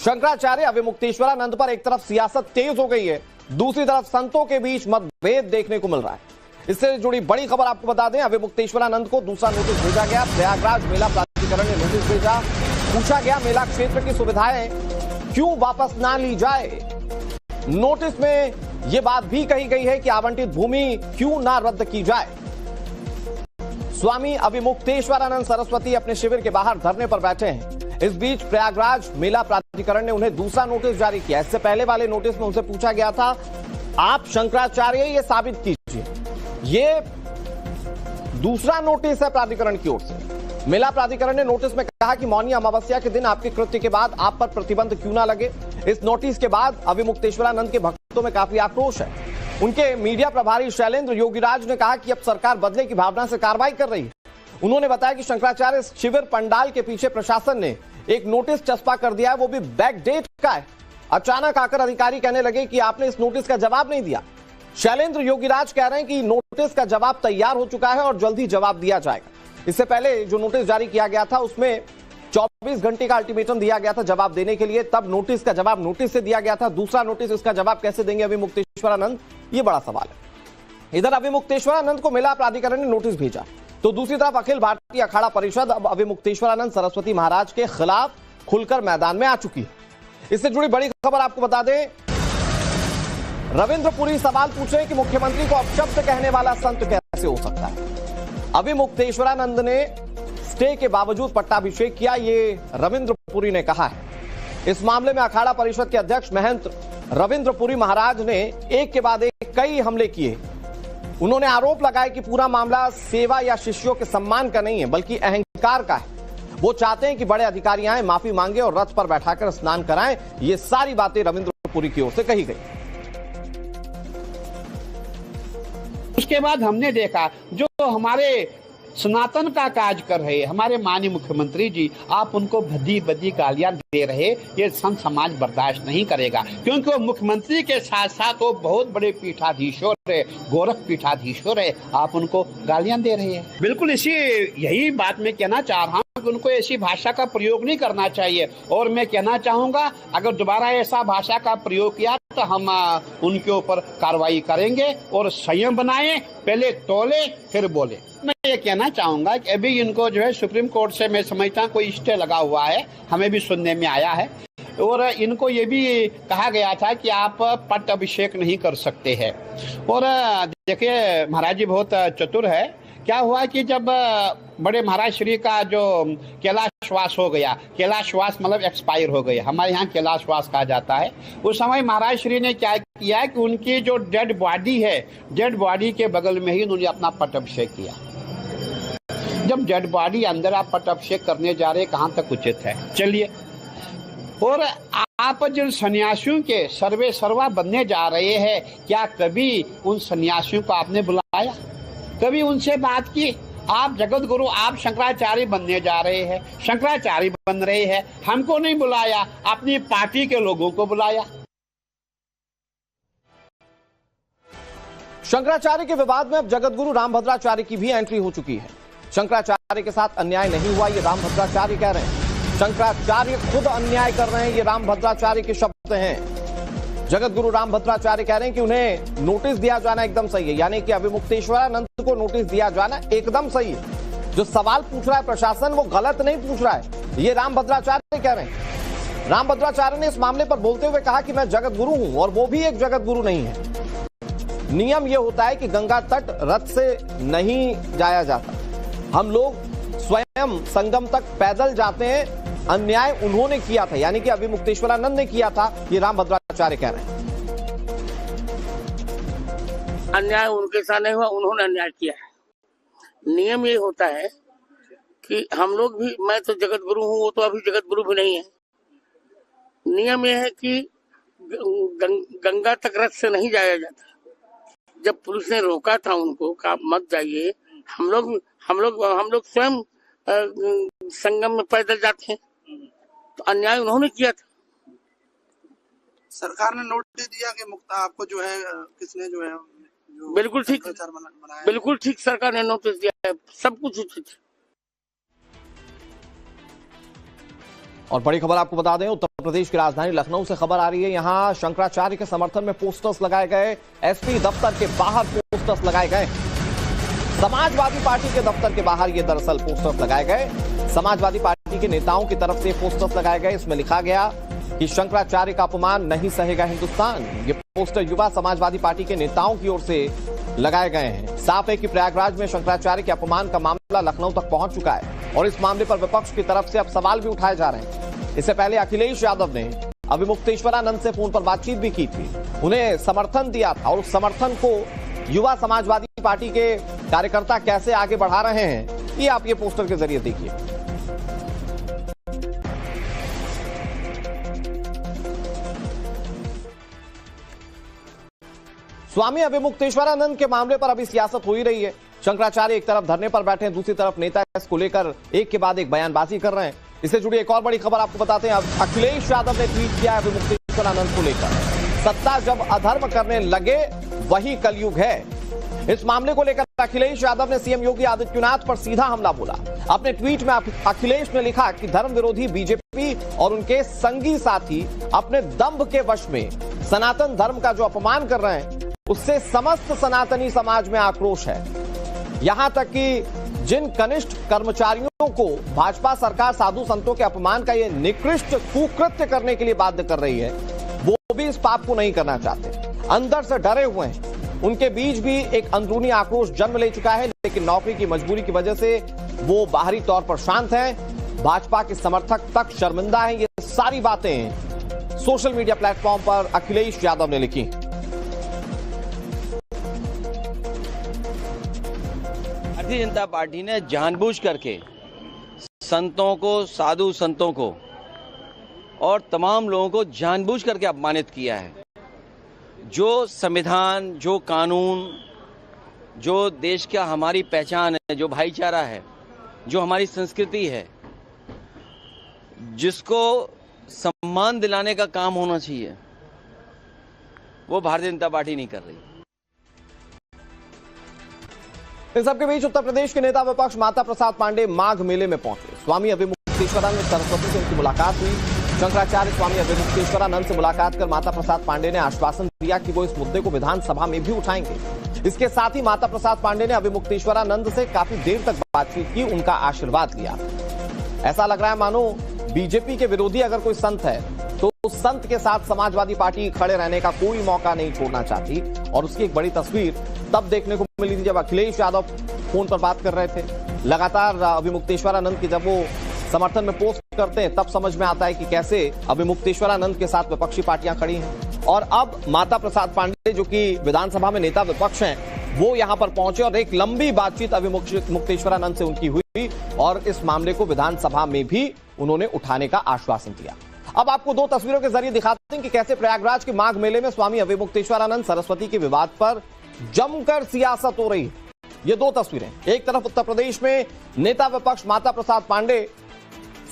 शंकराचार्य अविमुक्तेश्वरानंद पर एक तरफ सियासत तेज हो गई है, दूसरी तरफ संतों के बीच मतभेद देखने को मिल रहा है। इससे जुड़ी बड़ी खबर आपको बता दें, अविमुक्तेश्वरानंद को दूसरा नोटिस भेजा गया। प्रयागराज मेला प्राधिकरण ने नोटिस भेजा। पूछा गया मेला क्षेत्र की सुविधाएं क्यों वापस ना ली जाए। नोटिस में यह बात भी कही गई है कि आवंटित भूमि क्यों ना रद्द की जाए। स्वामी अविमुक्तेश्वरानंद सरस्वती अपने शिविर के बाहर धरने पर बैठे हैं। इस बीच प्रयागराज मेला प्राधिकरण ने उन्हें दूसरा नोटिस जारी किया। इससे पहले वाले नोटिस में उनसे पूछा गया था, आप शंकराचार्य ये साबित कीजिए। ये दूसरा नोटिस है प्राधिकरण की ओर से। मेला प्राधिकरण ने नोटिस में कहा कि मौनी अमावस्या के दिन आपके कृत्य के बाद आप पर प्रतिबंध क्यों ना लगे। इस नोटिस के बाद अविमुक्तेश्वरानंद के भक्तों में काफी आक्रोश है। उनके मीडिया प्रभारी शैलेंद्र योगीराज ने कहा कि अब सरकार बदले की भावना से कार्रवाई कर रही है। उन्होंने बताया कि शंकराचार्य शिविर पंडाल के पीछे प्रशासन ने एक नोटिस चस्पा कर दिया है, वो भी बैक डेट का है। अचानक आकर अधिकारी कहने लगे कि आपने इस नोटिस का जवाब नहीं दिया। शैलेंद्र योगीराज कह रहे हैं कि नोटिस का जवाब तैयार हो चुका है और जल्द ही जवाब दिया जाएगा। इससे पहले जो नोटिस जारी किया गया था उसमें 24 घंटे का अल्टीमेटम दिया गया था जवाब देने के लिए। तब नोटिस का जवाब नोटिस से दिया गया था। दूसरा नोटिस, इसका जवाब कैसे देंगे अविमुक्तेश्वरानंद, ये बड़ा सवाल है। इधर अविमुक्तेश्वरानंद को मेला प्राधिकरण ने नोटिस भेजा, तो दूसरी तरफ अखिल भारतीय अखाड़ा परिषद अब अविमुक्तेश्वरानंद सरस्वती महाराज के खिलाफ खुलकर मैदान में आ चुकी है। इससे जुड़ी बड़ी खबर आपको बता दें, रविंद्र पुरी सवाल पूछ रहे हैं कि मुख्यमंत्री को अपशब्द कहने वाला संत कैसे हो सकता है। अविमुक्तेश्वरानंद ने स्टे के बावजूद पट्टाभिषेक किया, ये रविंद्र पुरी ने कहा है। इस मामले में अखाड़ा परिषद के अध्यक्ष महंत रविंद्र पुरी महाराज ने एक के बाद एक कई हमले किए। उन्होंने आरोप लगाया कि पूरा मामला सेवा या शिष्यों के सम्मान का नहीं है, बल्कि अहंकार का है। वो चाहते हैं कि बड़े अधिकारी आए, माफी मांगे और रथ पर बैठाकर स्नान कराएं। ये सारी बातें रविंद्र पुरी की ओर से कही गई। उसके बाद हमने देखा जो हमारे सनातन का काज कर रहे हमारे माननीय मुख्यमंत्री जी, आप उनको भद्दी भद्दी गालियां दे रहे, ये संत समाज बर्दाश्त नहीं करेगा। क्योंकि वो मुख्यमंत्री के साथ साथ वो बहुत बड़े पीठाधीश्वर है, गोरख पीठाधीश्वर है, आप उनको गालियां दे रहे हैं। बिल्कुल यही बात मैं कहना चाह रहा हूँ कि उनको ऐसी भाषा का प्रयोग नहीं करना चाहिए। और मैं कहना चाहूंगा, अगर दोबारा ऐसा भाषा का प्रयोग किया तो हम उनके ऊपर कार्रवाई करेंगे और संयम बनाएं, पहले तोले फिर बोले। मैं ये कहना चाहूंगा कि अभी इनको जो है सुप्रीम कोर्ट से मैं समझता हूँ कोई स्टे लगा हुआ है, हमें भी सुनने में आया है। और इनको ये भी कहा गया था कि आप पट अभिषेक नहीं कर सकते हैं। और देखिए महाराज जी बहुत चतुर है। क्या हुआ कि जब बड़े महाराज श्री का जो कैलाशवास हो गया, कैलाशवास मतलब एक्सपायर हो गया, हमारे यहाँ कैलाशवास कहा जाता है। उस समय महाराज श्री ने क्या किया कि उनकी जो डेड बॉडी है, डेड बॉडी के बगल में ही उन्होंने अपना पट अभिषेक किया। जब डेड बॉडी अंदर आप पट अभिषेक करने जा रहे, कहाँ तक उचित है? चलिए। और आप जिन सन्यासियों के सर्वे सर्वा बनने जा रहे हैं, क्या कभी उन सन्यासियों को आपने बुलाया? कभी उनसे बात की? आप जगत गुरु, आप शंकराचार्य बनने जा रहे हैं, शंकराचार्य बन रहे हैं, हमको नहीं बुलाया, अपनी पार्टी के लोगों को बुलाया। शंकराचार्य के विवाद में अब जगतगुरु रामभद्राचार्य की भी एंट्री हो चुकी है। शंकराचार्य के साथ अन्याय नहीं हुआ, ये रामभद्राचार्य कह रहे हैं। शंकराचार्य खुद अन्याय कर रहे हैं, ये रामभद्राचार्य के शब्द हैं। जगतगुरु रामभद्राचार्य कह रहे हैं कि उन्हें नोटिस दिया जाना एकदम सही है, यानी कि अविमुक्तेश्वरानंद को नोटिस दिया जाना एकदम सही है। जो सवाल पूछ रहा है प्रशासन, वो गलत नहीं पूछ रहा है, ये रामभद्राचार्य कह रहे हैं। रामभद्राचार्य ने इस मामले पर बोलते हुए कहा कि मैं जगतगुरु हूं और वो भी एक जगतगुरु नहीं है। नियम यह होता है कि गंगा तट रथ से नहीं जाया जाता, हम लोग स्वयं संगम तक पैदल जाते हैं। अन्याय उन्होंने किया था, यानी कि अविमुक्तेश्वरानंद ने किया था, ये रामभद्राचार्य कह रहे हैं। अन्याय उनके साथ नहीं हुआ, उन्होंने अन्याय किया है। नियम ये होता है कि हम लोग भी, मैं तो जगत गुरु हूँ, वो तो अभी जगत गुरु भी नहीं है। नियम ये है कि गंगा तक रथ से नहीं जाया जाता। जब पुलिस ने रोका था उनको, कहा मत जाइए, हम लोग स्वयं संगम में पैदल जाते हैं, तो अन्याय उन्होंने किया था। सरकार ने नोटिस दिया कि मुक्ता आपको जो है किसने जो है बिल्कुल ठीक, बिल्कुल ठीक, सरकार ने नोटिस दिया है, सब कुछ उचित है। और बड़ी खबर आपको बता दें, उत्तर प्रदेश की राजधानी लखनऊ से खबर आ रही है। यहां शंकराचार्य के समर्थन में पोस्टर्स लगाए गए, एसपी दफ्तर के बाहर पोस्टर्स लगाए गए। समाजवादी पार्टी के दफ्तर के बाहर ये दरअसल पोस्टर्स लगाए गए। समाजवादी पार्टी के नेताओं की तरफ से पोस्टर्स लगाए गए। इसमें लिखा गया कि शंकराचार्य का अपमान नहीं सहेगा हिंदुस्तान। ये पोस्टर युवा समाजवादी पार्टी के नेताओं की ओर से लगाए गए हैं। साफ है कि प्रयागराज में शंकराचार्य के अपमान का मामला लखनऊ तक पहुंच चुका है और इस मामले पर विपक्ष की तरफ से अब सवाल भी उठाए जा रहे हैं। इससे पहले अखिलेश यादव ने अभिमुक्तेश्वरानंद से फोन पर बातचीत भी की थी, उन्हें समर्थन दिया था और उस समर्थन को युवा समाजवादी पार्टी के कार्यकर्ता कैसे आगे बढ़ा रहे हैं, ये आप ये पोस्टर के जरिए देखिए। स्वामी अभिमुक्तेश्वरानंद के मामले पर अभी सियासत हो ही रही है। शंकराचार्य एक तरफ धरने पर बैठे हैं, दूसरी तरफ नेता इसको लेकर एक के बाद एक बयानबाजी कर रहे हैं। इससे जुड़ी एक और बड़ी खबर आपको बताते हैं। अब अखिलेश यादव ने ट्वीट किया अभिमुक्तेश्वरानंद को लेकर, सत्ता जब अधर्म करने लगे वही कलयुग है। इस मामले को लेकर अखिलेश यादव ने सीएम योगी आदित्यनाथ पर सीधा हमला बोला। अपने ट्वीट में अखिलेश ने लिखा कि धर्म विरोधी बीजेपी और उनके संगी साथी अपने दंभ के वश में सनातन धर्म का जो अपमान कर रहे हैं, उससे समस्त सनातनी समाज में आक्रोश है। यहां तक कि जिन कनिष्ठ कर्मचारियों को भाजपा सरकार साधु संतों के अपमान का यह निकृष्ट कुकृत्य करने के लिए बाध्य कर रही है, वो भी इस पाप को नहीं करना चाहते, अंदर से डरे हुए हैं। उनके बीच भी एक अंदरूनी आक्रोश जन्म ले चुका है, लेकिन नौकरी की मजबूरी की वजह से वो बाहरी तौर पर शांत हैं। भाजपा के समर्थक तक शर्मिंदा हैं। ये सारी बातें सोशल मीडिया प्लेटफॉर्म पर अखिलेश यादव ने लिखी। भारतीय जनता पार्टी ने जानबूझ करके संतों को, साधु संतों को और तमाम लोगों को जानबूझ करके अपमानित किया है। जो संविधान, जो कानून, जो देश का हमारी पहचान है, जो भाईचारा है, जो हमारी संस्कृति है, जिसको सम्मान दिलाने का काम होना चाहिए, वो भारतीय जनता पार्टी नहीं कर रही। इन सबके बीच उत्तर प्रदेश के नेता विपक्ष माता प्रसाद पांडे माघ मेले में पहुंचे। स्वामी अभिमुक्तेश्वरानंद सरस्वती से उनकी मुलाकात हुई। शंकराचार्य स्वामी अभिमुक्तेश्वरानंद से मुलाकात कर माता प्रसाद पांडे ने आश्वासन दिया कि वो इस मुद्दे को विधानसभा में भी उठाएंगे। इसके साथ ही माता प्रसाद पांडे ने अभिमुक्तेश्वरानंद से काफी देर तक बातचीत की, उनका आशीर्वाद लिया। ऐसा लग रहा है मानो बीजेपी के विरोधी अगर कोई संत है तो उस संत के साथ समाजवादी पार्टी खड़े रहने का कोई मौका नहीं छोड़ना चाहती। और उसकी एक बड़ी तस्वीर तब देखने को मिली थी जब अखिलेश यादव फोन पर बात कर रहे थे। लगातार अभिमुक्तेश्वरानंद की जब वो समर्थन में पोस्ट करते हैं, तब समझ में आता है कि कैसे अभिमुक्तेश्वरानंद के साथ विपक्षी पार्टियां खड़ी हैं। और अब माता प्रसाद पांडे जो कि विधानसभा में नेता विपक्ष हैं, वो यहां पर पहुंचे और एक लंबी बातचीत अभिमुक्तेश्वरानंद से उनकी हुई और इस मामले को विधानसभा में भी उन्होंने उठाने का आश्वासन दिया। अब आपको दो तस्वीरों के जरिए दिखाते हैं कि कैसे प्रयागराज के माघ मेले में स्वामी अभिमुक्तेश्वरानंद सरस्वती के विवाद पर जमकर सियासत हो रही है। ये दो तस्वीरें, एक तरफ उत्तर प्रदेश में नेता विपक्ष माता प्रसाद पांडे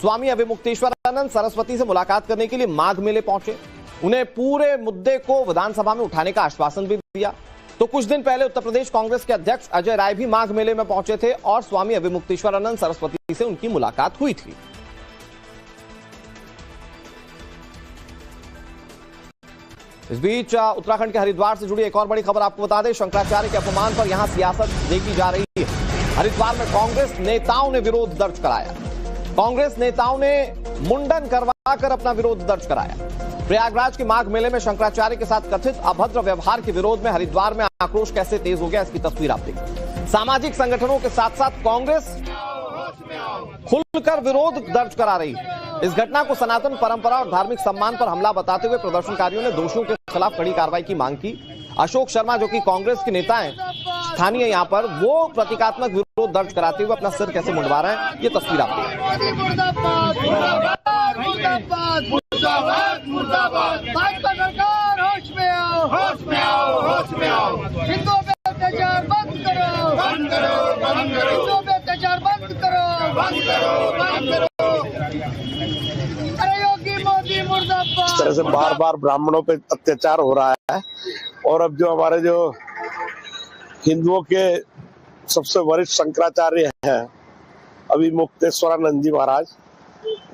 स्वामी अभिमुक्तेश्वरानंद सरस्वती से मुलाकात करने के लिए माघ मेले पहुंचे। उन्हें पूरे मुद्दे को विधानसभा में उठाने का आश्वासन भी दिया। तो कुछ दिन पहले उत्तर प्रदेश कांग्रेस के अध्यक्ष अजय राय भी माघ मेले में पहुंचे थे और स्वामी अभिमुक्तेश्वरानंद सरस्वती से उनकी मुलाकात हुई थी। इस बीच उत्तराखंड के हरिद्वार से जुड़ी एक और बड़ी खबर आपको बता दें। शंकराचार्य के अपमान पर यहां सियासत देखी जा रही है। हरिद्वार में कांग्रेस नेताओं ने विरोध दर्ज कराया। कांग्रेस नेताओं ने मुंडन करवाकर अपना विरोध दर्ज कराया। प्रयागराज के माघ मेले में शंकराचार्य के साथ कथित अभद्र व्यवहार के विरोध में हरिद्वार में आक्रोश कैसे तेज हो गया, इसकी तस्वीर आप देखिए। सामाजिक संगठनों के साथ साथ कांग्रेस खुलकर विरोध दर्ज करा रही है। इस घटना को सनातन परंपरा और धार्मिक सम्मान पर हमला बताते हुए प्रदर्शनकारियों ने दोषियों के खिलाफ कड़ी कार्रवाई की मांग की। अशोक शर्मा जो कि कांग्रेस के नेता हैं स्थानीय यहां पर, वो प्रतीकात्मक विरोध दर्ज कराते हुए अपना सिर कैसे मुंडवा रहे हैं, ये तस्वीर आप इस तरह से बार बार ब्राह्मणों पे अत्याचार हो रहा है। और अब जो हमारे जो हिंदुओं के सबसे वरिष्ठ शंकराचार्य हैं अभिमुक्तेश्वरानंद जी महाराज,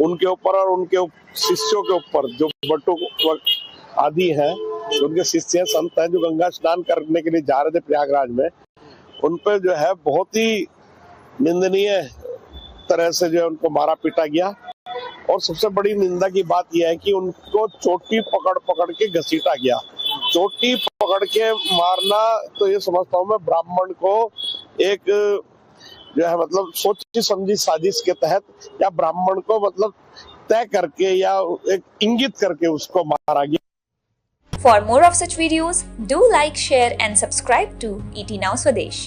उनके ऊपर और उनके शिष्यों के ऊपर, जो बटुक आदि हैं, उनके शिष्य हैं, संत हैं, जो गंगा स्नान करने के लिए जा रहे थे प्रयागराज में, उन पे जो है बहुत ही निंदनीय तरह से जो है उनको मारा पीटा गया। और सबसे बड़ी निंदा की बात यह है कि उनको चोटी पकड़ पकड़ के घसीटा गया। चोटी पकड़ के मारना तो ये समझता हूँ मैं ब्राह्मण को एक जो है मतलब सोची समझी साजिश के तहत या ब्राह्मण को मतलब तय करके या एक इंगित करके उसको मारा गया। For more of such videos, do like, share and subscribe to ET Now Swadesh.